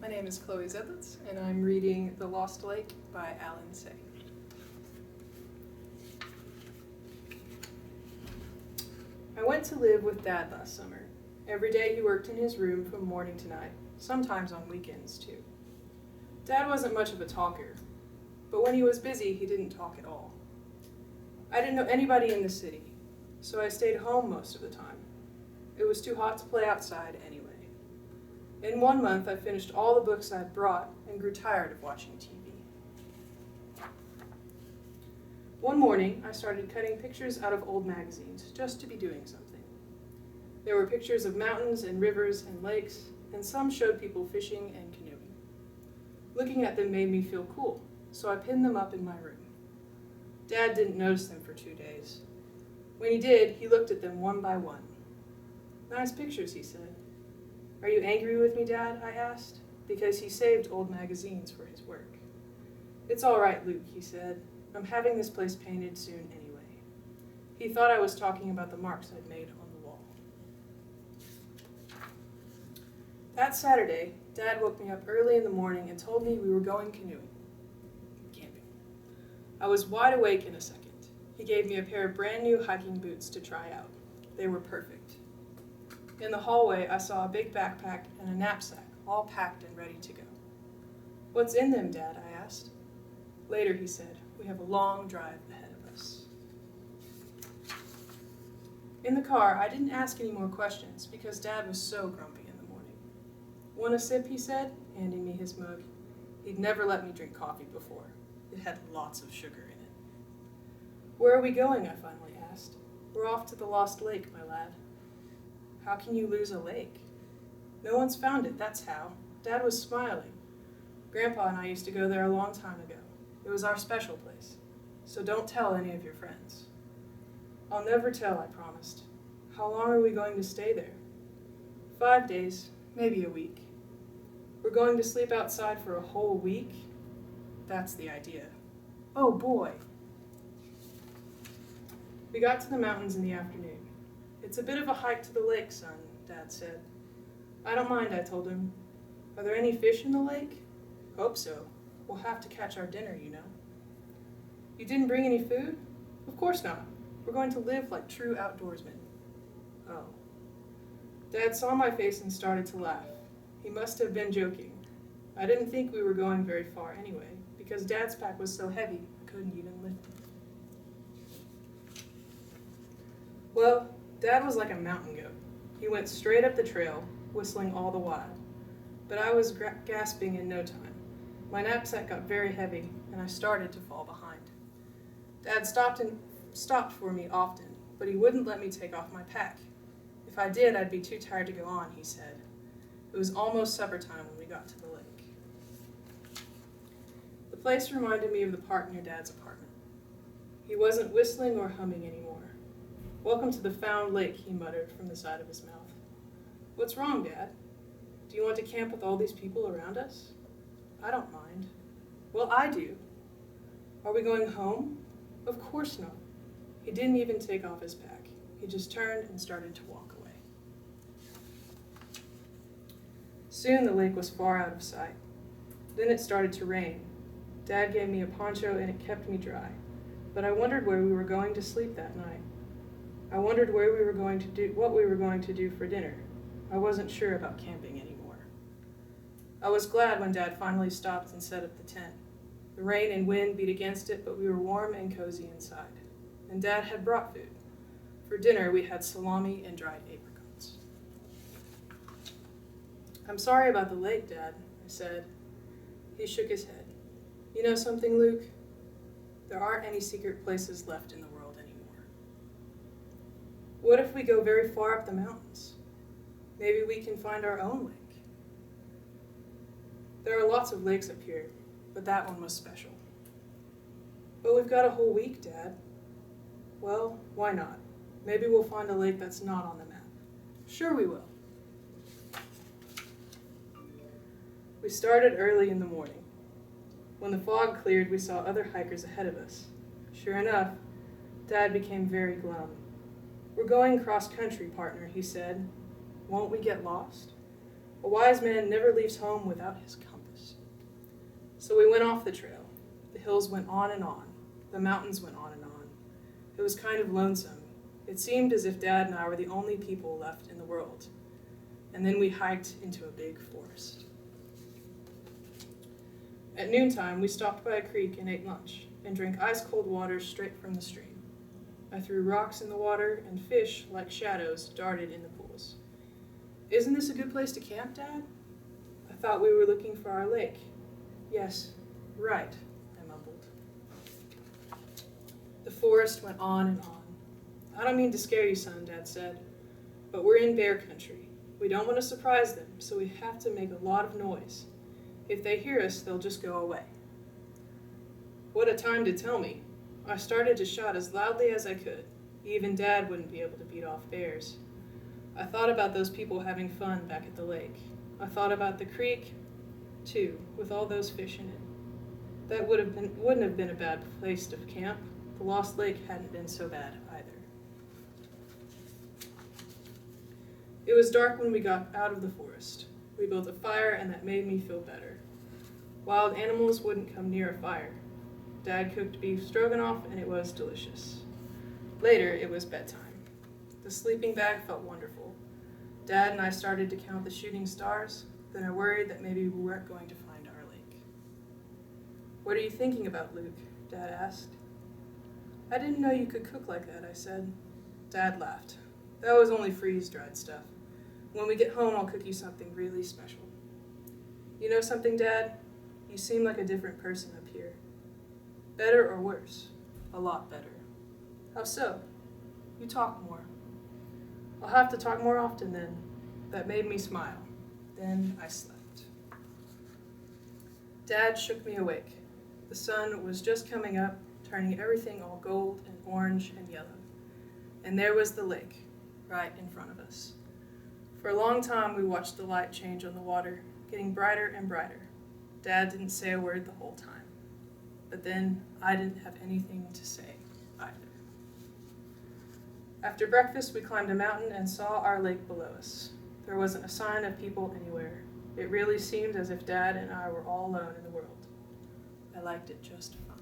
My name is Chloe Zedlitz, and I'm reading The Lost Lake by Alan Say. I went to live with Dad last summer. Every day he worked in his room from morning to night, sometimes on weekends too. Dad wasn't much of a talker, but when he was busy, he didn't talk at all. I didn't know anybody in the city, so I stayed home most of the time. It was too hot to play outside anyway. In 1 month, I finished all the books I'd brought and grew tired of watching TV. One morning, I started cutting pictures out of old magazines just to be doing something. There were pictures of mountains and rivers and lakes, and some showed people fishing and canoeing. Looking at them made me feel cool, so I pinned them up in my room. Dad didn't notice them for 2 days. When he did, he looked at them one by one. "Nice pictures," he said. "Are you angry with me, Dad?" I asked, because he saved old magazines for his work. "It's all right, Luke," he said. "I'm having this place painted soon anyway." He thought I was talking about the marks I'd made on the wall. That Saturday, Dad woke me up early in the morning and told me we were going camping. I was wide awake in a second. He gave me a pair of brand new hiking boots to try out. They were perfect. In the hallway, I saw a big backpack and a knapsack, all packed and ready to go. "What's in them, Dad?" I asked. "Later," he said. "We have a long drive ahead of us." In the car, I didn't ask any more questions because Dad was so grumpy in the morning. "Want a sip?" he said, handing me his mug. He'd never let me drink coffee before. It had lots of sugar in it. "Where are we going?" I finally asked. "We're off to the Lost Lake, my lad." "How can you lose a lake?" "No one's found it, that's how." Dad was smiling. "Grandpa and I used to go there a long time ago. It was our special place. So don't tell any of your friends." "I'll never tell," I promised. "How long are we going to stay there?" 5 days, maybe a week." "We're going to sleep outside for a whole week?" "That's the idea." "Oh boy." We got to the mountains in the afternoon. "It's a bit of a hike to the lake, son," Dad said. "I don't mind," I told him. "Are there any fish in the lake?" "Hope so. We'll have to catch our dinner, you know." "You didn't bring any food?" "Of course not. We're going to live like true outdoorsmen." "Oh." Dad saw my face and started to laugh. He must have been joking. I didn't think we were going very far anyway, because Dad's pack was so heavy I couldn't even lift it. Well, Dad was like a mountain goat. He went straight up the trail, whistling all the while. But I was gasping in no time. My knapsack got very heavy, and I started to fall behind. Dad stopped for me often, but he wouldn't let me take off my pack. If I did, I'd be too tired to go on, he said. It was almost supper time when we got to the lake. The place reminded me of the park near Dad's apartment. He wasn't whistling or humming anymore. "Welcome to the found lake," he muttered from the side of his mouth. "What's wrong, Dad? Do you want to camp with all these people around us?" "I don't mind." "Well, I do." "Are we going home?" "Of course not." He didn't even take off his pack. He just turned and started to walk away. Soon the lake was far out of sight. Then it started to rain. Dad gave me a poncho and it kept me dry. But I wondered where we were going to sleep that night. I wondered what we were going to do for dinner. I wasn't sure about camping anymore. I was glad when Dad finally stopped and set up the tent. The rain and wind beat against it, but we were warm and cozy inside. And Dad had brought food. For dinner, we had salami and dried apricots. "I'm sorry about the lake, Dad," I said. He shook his head. "You know something, Luke? There aren't any secret places left in the world anymore." "What if we go very far up the mountains? Maybe we can find our own lake." "There are lots of lakes up here, but that one was special." "But we've got a whole week, Dad." "Well, why not? Maybe we'll find a lake that's not on the map." "Sure we will." We started early in the morning. When the fog cleared, we saw other hikers ahead of us. Sure enough, Dad became very glum. "We're going cross-country, partner," he said. "Won't we get lost?" A wise man never leaves home without his compass. So we went off the trail. The hills went on and on. The mountains went on and on. It was kind of lonesome. It seemed as if Dad and I were the only people left in the world. And then we hiked into a big forest. At noontime, we stopped by a creek and ate lunch, and drank ice-cold water straight from the stream. I threw rocks in the water, and fish, like shadows, darted in the pools. "Isn't this a good place to camp, Dad?" "I thought we were looking for our lake." "Yes, right," I mumbled. The forest went on and on. "I don't mean to scare you, son," Dad said, "but we're in bear country. We don't want to surprise them, so we have to make a lot of noise. If they hear us, they'll just go away." What a time to tell me. I started to shout as loudly as I could. Even Dad wouldn't be able to beat off bears. I thought about those people having fun back at the lake. I thought about the creek, too, with all those fish in it. That wouldn't have been a bad place to camp. The Lost Lake hadn't been so bad either. It was dark when we got out of the forest. We built a fire, and that made me feel better. Wild animals wouldn't come near a fire. Dad cooked beef stroganoff, and it was delicious. Later, it was bedtime. The sleeping bag felt wonderful. Dad and I started to count the shooting stars, then I worried that maybe we weren't going to find our lake. "What are you thinking about, Luke?" Dad asked. "I didn't know you could cook like that," I said. Dad laughed. "That was only freeze-dried stuff. When we get home, I'll cook you something really special." "You know something, Dad? You seem like a different person up here." "Better or worse?" "A lot better." "How so?" "You talk more." "I'll have to talk more often then." That made me smile. Then I slept. Dad shook me awake. The sun was just coming up, turning everything all gold and orange and yellow. And there was the lake, right in front of us. For a long time, we watched the light change on the water, getting brighter and brighter. Dad didn't say a word the whole time. But then I didn't have anything to say either. After breakfast, we climbed a mountain and saw our lake below us. There wasn't a sign of people anywhere. It really seemed as if Dad and I were all alone in the world. I liked it just fine.